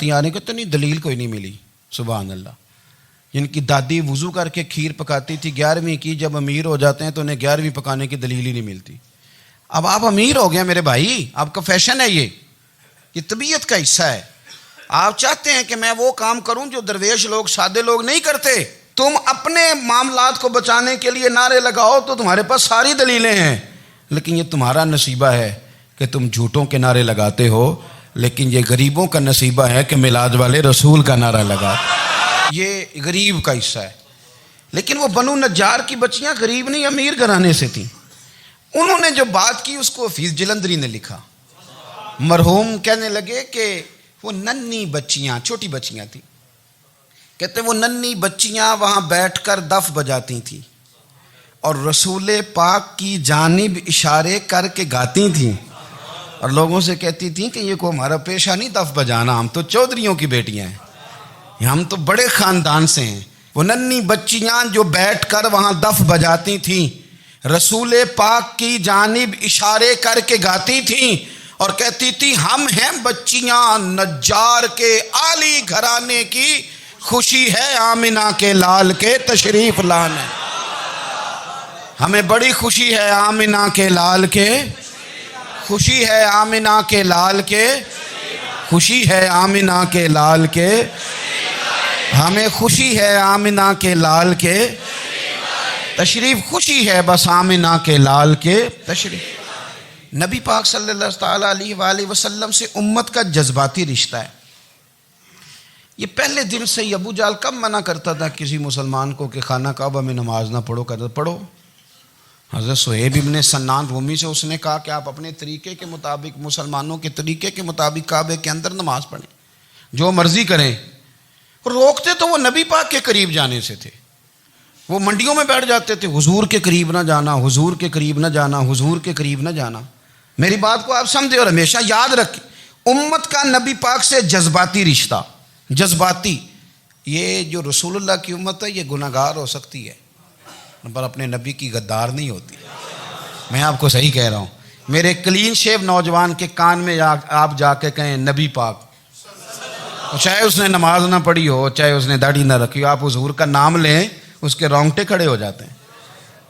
آنے کو تو نہیں دلیل کوئی نہیں ملی. سبحان اللہ. جن کی دادی وضو کر کے کھیر پکاتی تھی 11ویں کی، جب امیر ہو جاتے ہیں تو انہیں 11ویں پکانے کی دلیل ہی نہیں ملتی. اب آپ امیر ہو گئے میرے بھائی، آپ کا فیشن ہے، یہ طبیعت کا حصہ ہے. آپ چاہتے ہیں کہ میں وہ کام کروں جو درویش لوگ، سادے لوگ نہیں کرتے. تم اپنے معاملات کو بچانے کے لیے نعرے لگاؤ تو تمہارے پاس ساری دلیلیں ہیں، لیکن یہ تمہارا نصیبہ ہے کہ تم جھوٹوں کے نعرے لگاتے ہو. لیکن یہ غریبوں کا نصیبہ ہے کہ میلاد والے رسول کا نعرہ لگا. یہ غریب کا حصہ ہے. لیکن وہ بنو نجار کی بچیاں غریب نہیں، امیر گھرانے سے تھیں. انہوں نے جو بات کی اس کو حفیظ جلندری نے لکھا. مرحوم کہنے لگے کہ وہ ننھی بچیاں، چھوٹی بچیاں تھیں، کہتے وہ ننھی بچیاں وہاں بیٹھ کر دف بجاتی تھیں اور رسول پاک کی جانب اشارے کر کے گاتی تھیں اور لوگوں سے کہتی تھیں کہ یہ کو ہمارا پیشہ نہیں دف بجانا، ہم تو چودھریوں کی بیٹیاں ہیں، ہم تو بڑے خاندان سے ہیں. وہ ننھی بچیاں جو بیٹھ کر وہاں دف بجاتی تھیں، رسول پاک کی جانب اشارے کر کے گاتی تھیں اور کہتی تھی ہم ہیں بچیاں نجار کے عالی گھرانے کی، خوشی ہے آمنہ کے لال کے تشریف لانے. ہمیں بڑی خوشی ہے آمنہ کے لال کے، خوشی ہے آمنہ کے لال کے، خوشی ہے آمنہ کے لال کے، ہمیں خوشی ہے آمنہ کے لال کے تشریف، خوشی ہے بس آمنہ کے لال کے تشریف. نبی پاک صلی اللہ تعالیٰ علیہ وآلہ وسلم سے امت کا جذباتی رشتہ ہے. یہ پہلے دن سے ہی ابو جہل کب منع کرتا تھا کسی مسلمان کو کہ خانہ کعبہ میں نماز نہ پڑھو، کہتا پڑھو. حضرت صہیب ابن سنان رومی سے اس نے کہا کہ آپ اپنے طریقے کے مطابق، مسلمانوں کے طریقے کے مطابق کعبے کے اندر نماز پڑھیں، جو مرضی کریں. روکتے تو وہ نبی پاک کے قریب جانے سے تھے. وہ منڈیوں میں بیٹھ جاتے تھے، حضور کے قریب نہ جانا، حضور کے قریب نہ جانا، حضور کے قریب نہ جانا. میری بات کو آپ سمجھے اور ہمیشہ یاد رکھیں، امت کا نبی پاک سے جذباتی رشتہ، جذباتی. یہ جو رسول اللہ کی امت ہے یہ گناہ گار ہو سکتی ہے پر اپنے نبی کی غدار نہیں ہوتی. میں آپ کو صحیح کہہ رہا ہوں. میرے کلین شیو نوجوان کے کان میں آپ جا کے کہیں نبی پاک، چاہے اس نے نماز نہ پڑھی ہو، چاہے اس نے داڑھی نہ رکھی ہو، آپ حضور کا نام لیں اس کے رونگٹے کھڑے ہو جاتے ہیں.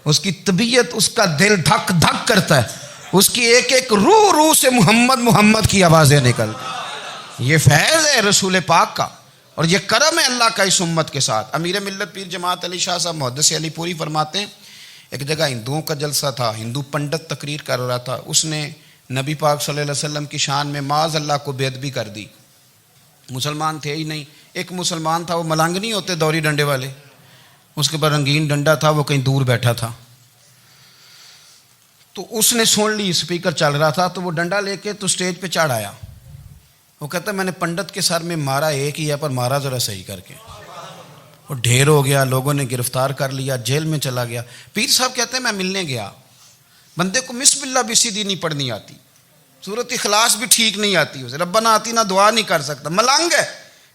اس کی طبیعت، اس کا دل دھک دھک کرتا ہے، اس کی ایک ایک روح سے محمد محمد کی آوازیں نکلتی. یہ فیض ہے رسول پاک کا اور یہ کرم ہے اللہ کا اس امت کے ساتھ. امیر ملت پیر جماعت علی شاہ صاحب محدث علی پوری فرماتے ہیں ایک جگہ ہندوؤں کا جلسہ تھا، ہندو پنڈت تقریر کر رہا تھا، اس نے نبی پاک صلی اللہ علیہ وسلم کی شان میں معاذ اللہ کو بے ادبی کر دی. مسلمان تھے ہی نہیں، ایک مسلمان تھا، وہ ملنگ نہیں ہوتے دوری ڈنڈے والے، اس کے پر رنگین ڈنڈا تھا، وہ کہیں دور بیٹھا تھا. تو اس نے سن لی اسپیکر چل رہا تھا تو وہ ڈنڈا لے کے تو سٹیج پہ چڑھ آیا. وہ کہتا ہے میں نے پنڈت کے سر میں مارا ایک ہی ہے پر مارا ذرا صحیح کر کے. وہ ڈھیر ہو گیا، لوگوں نے گرفتار کر لیا، جیل میں چلا گیا. پیر صاحب کہتے ہیں میں ملنے گیا، بندے کو بسم اللہ بھی سیدھی نہیں پڑھنی آتی، سورۃ اخلاص بھی ٹھیک نہیں آتی، اسے ربنا آتینا دعا نہیں کر سکتا، ملنگ ہے.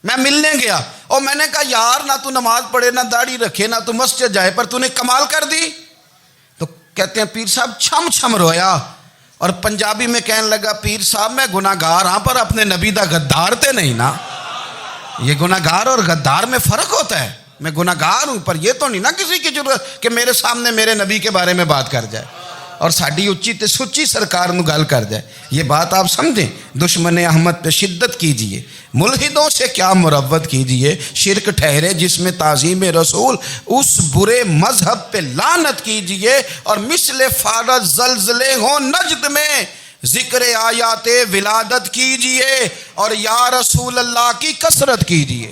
میں ملنے گیا اور میں نے کہا یار نہ تو نماز پڑھے، نہ داڑھی رکھے، نہ تو مسجد جائے، پر تو نے کمال کر دی. تو کہتے ہیں پیر صاحب چھم چھم رویا اور پنجابی میں کہنے لگا پیر صاحب میں گناہ گار ہاں پر اپنے نبی دا غدار تے نہیں نا. یہ گناہ گار اور غدار میں فرق ہوتا ہے. میں گناہ گار ہوں پر یہ تو نہیں نا کسی کی ضرورت کہ میرے سامنے میرے نبی کے بارے میں بات کر جائے اور ساڈی اچھی تے سچی سرکار نو گل کر جائے. یہ بات آپ سمجھیں. دشمن احمد پہ شدت کیجئے، ملحدوں سے کیا مروت کیجئے، شرک ٹھہرے جس میں تعظیم رسول، اس برے مذہب پہ لعنت کیجئے اور مثل فارض زلزلے ہوں نجد میں ذکر آیات ولادت کیجئے اور یا رسول اللہ کی کثرت کیجئے.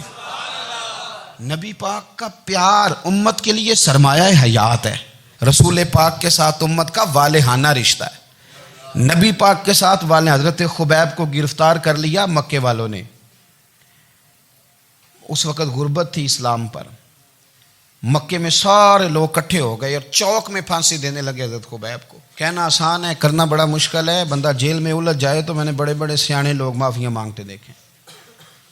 نبی پاک کا پیار امت کے لیے سرمایہ حیات ہے. رسول پاک کے ساتھ امت کا والہانہ رشتہ ہے. نبی پاک کے ساتھ والے حضرت خبیب کو گرفتار کر لیا مکے والوں نے. اس وقت غربت تھی اسلام پر. مکے میں سارے لوگ اکٹھے ہو گئے اور چوک میں پھانسی دینے لگے حضرت خبیب کو. کہنا آسان ہے، کرنا بڑا مشکل ہے. بندہ جیل میں الجھ جائے تو میں نے بڑے بڑے سیانے لوگ معافیاں مانگتے دیکھیں،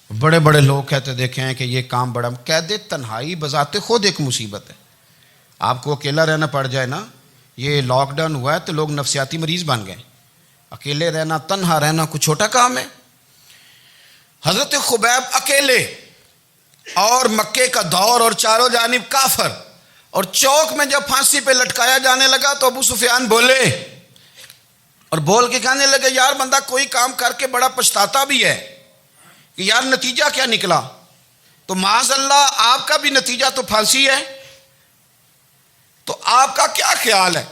بڑے بڑے لوگ کہتے دیکھے ہیں کہ یہ کام بڑا. قید تنہائی بذات خود ایک مصیبت ہے. آپ کو اکیلا رہنا پڑ جائے نا، یہ لاک ڈاؤن ہوا ہے تو لوگ نفسیاتی مریض بن گئے. اکیلے رہنا، تنہا رہنا کوئی چھوٹا کام ہے. حضرت خبیب اکیلے اور مکے کا دور اور چاروں جانب کافر، اور چوک میں جب پھانسی پہ لٹکایا جانے لگا تو ابو سفیان بولے اور بول کے کہنے لگے یار بندہ کوئی کام کر کے بڑا پچھتاتا بھی ہے کہ یار نتیجہ کیا نکلا، تو معاذ اللہ آپ کا بھی نتیجہ تو پھانسی ہے، تو آپ کا کیا خیال ہے؟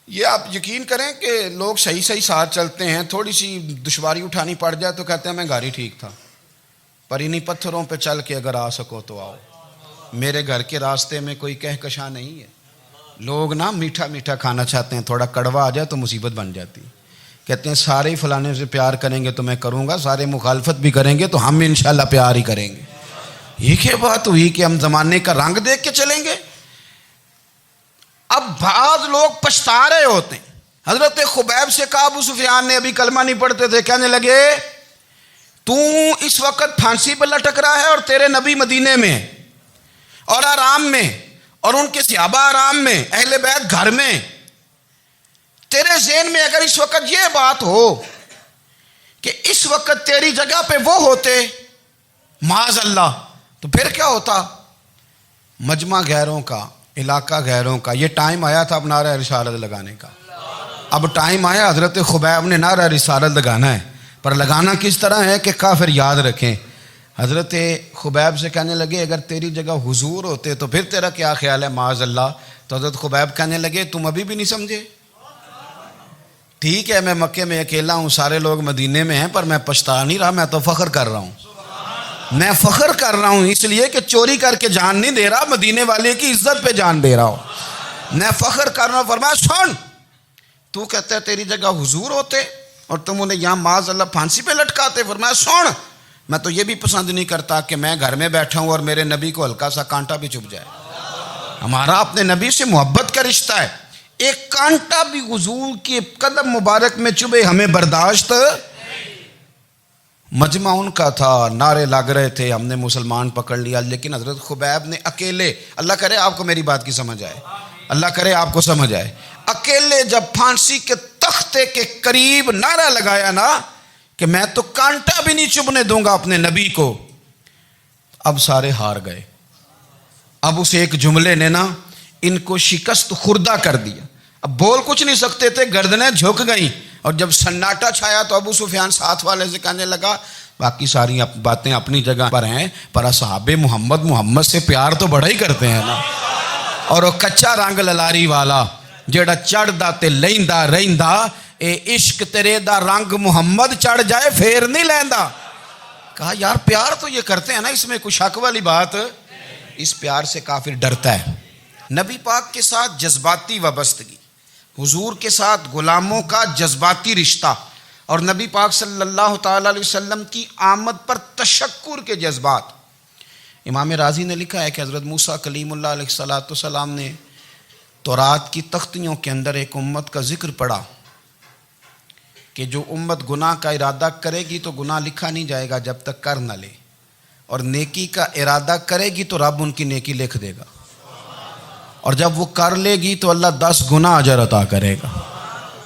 یہ آپ یقین کریں کہ لوگ صحیح صحیح ساتھ چلتے ہیں، تھوڑی سی دشواری اٹھانی پڑ جائے تو کہتے ہیں میں گاڑی ٹھیک تھا، پر انہی پتھروں پہ چل کے اگر آ سکو تو آؤ، میرے گھر کے راستے میں کوئی کہکشاں نہیں ہے۔ لوگ نا میٹھا میٹھا کھانا چاہتے ہیں، تھوڑا کڑوا آ جائے تو مصیبت بن جاتی، کہتے ہیں سارے ہی فلانے سے پیار کریں گے تو میں کروں گا، سارے مخالفت بھی کریں گے تو ہم انشاءاللہ پیار ہی کریں گے۔ یہ کیا بات ہوئی کہ ہم زمانے کا رنگ دیکھ کے چلیں گے؟ اب بعض لوگ پچھتا رہے ہوتے ہیں۔ حضرت خبیب سے کہا، ابو سفیان نے ابھی کلمہ نہیں پڑھتے تھے، کہنے لگے تو اس وقت پھانسی پہ لٹک رہا ہے اور تیرے نبی مدینے میں اور آرام میں، اور ان کے صحابہ آرام میں، اہل بیت گھر میں، تیرے ذہن میں اگر اس وقت یہ بات ہو کہ اس وقت تیری جگہ پہ وہ ہوتے معاذ اللہ، تو پھر کیا ہوتا؟ مجمع غیروں کا، علاقہ غیروں کا۔ یہ ٹائم آیا تھا اب نعرہ رسالت لگانے کا، اب ٹائم آیا حضرت خبیب نے نعرہ رسالت لگانا ہے، پر لگانا کس طرح ہے کہ کافر یاد رکھیں۔ حضرت خبیب سے کہنے لگے اگر تیری جگہ حضور ہوتے تو پھر تیرا کیا خیال ہے معاذ اللہ؟ تو حضرت خبیب کہنے لگے تم ابھی بھی نہیں سمجھے؟ ٹھیک ہے میں مکے میں اکیلا ہوں، سارے لوگ مدینے میں ہیں، پر میں پچھتا نہیں رہا، میں تو فخر کر رہا ہوں، میں فخر کر رہا ہوں اس لیے کہ چوری کر کے جان نہیں دے رہا، مدینے والے کی عزت پہ جان دے رہا ہوں، میں فخر کر رہا ہوں۔ فرمایا سن، تو کہتا ہے تیری جگہ حضور ہوتے اور تم انہیں یہاں معاذ اللہ پھانسی پہ لٹکاتے۔ فرمایا سن، میں تو یہ بھی پسند نہیں کرتا کہ میں گھر میں بیٹھا ہوں اور میرے نبی کو ہلکا سا کانٹا بھی چبھ جائے، ہمارا اپنے نبی سے محبت کا رشتہ ہے، ایک کانٹا بھی حضور کے قدم مبارک میں چبھے ہمیں برداشت۔ مجمع ان کا تھا، نعرے لگ رہے تھے، ہم نے مسلمان پکڑ لیا، لیکن حضرت خبیب نے اکیلے، اللہ کرے آپ کو میری بات کی سمجھ آئے، اللہ کرے آپ کو سمجھ آئے، اکیلے جب پھانسی کے تختے کے قریب نعرہ لگایا نا کہ میں تو کانٹا بھی نہیں چبھنے دوں گا اپنے نبی کو، اب سارے ہار گئے۔ اب اس ایک جملے نے نا ان کو شکست خوردہ کر دیا، اب بول کچھ نہیں سکتے تھے، گردنیں جھک گئیں، اور جب سناٹا چھایا تو ابو سفیان ساتھ والے سے کہنے لگا باقی ساری باتیں اپنی جگہ پر ہیں، پر اصحاب محمد سے پیار تو بڑا ہی کرتے ہیں نا، اور وہ کچا رنگ للاری والا جیڑا چڑھدا تے لیندا رہندا، اے عشق تیرے دا رنگ محمد چڑھ جائے پھر نہیں لیندا۔ کہا یار پیار تو یہ کرتے ہیں نا، اس میں کوئی شک والی بات؟ اس پیار سے کافر ڈرتا ہے۔ نبی پاک کے ساتھ جذباتی وابستگی، حضور کے ساتھ غلاموں کا جذباتی رشتہ، اور نبی پاک صلی اللہ تعالی علیہ وسلم کی آمد پر تشکر کے جذبات۔ امام رازی نے لکھا ہے کہ حضرت موسیٰ کلیم اللہ علیہ السلام نے تورات کی تختیوں کے اندر ایک امت کا ذکر پڑھا کہ جو امت گناہ کا ارادہ کرے گی تو گناہ لکھا نہیں جائے گا جب تک کر نہ لے، اور نیکی کا ارادہ کرے گی تو رب ان کی نیکی لکھ دے گا، اور جب وہ کر لے گی تو اللہ 10 گنا اجر عطا کرے گا،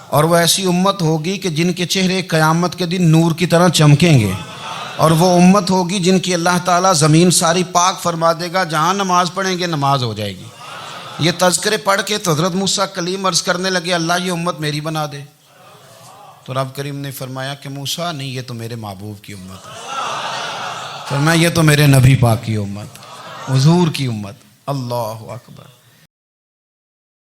اور وہ ایسی امت ہوگی کہ جن کے چہرے قیامت کے دن نور کی طرح چمکیں گے، اور وہ امت ہوگی جن کی اللہ تعالیٰ زمین ساری پاک فرما دے گا، جہاں نماز پڑھیں گے نماز ہو جائے گی۔ یہ تذکرے پڑھ کے تو حضرت موسیٰ کلیم عرض کرنے لگے اللہ یہ امت میری بنا دے، تو رب کریم نے فرمایا کہ موسیٰ نہیں، یہ تو میرے محبوب کی امت ہے، فرمایا یہ تو میرے نبی پاک کی امت، حضور کی امت۔ اللہ اکبر۔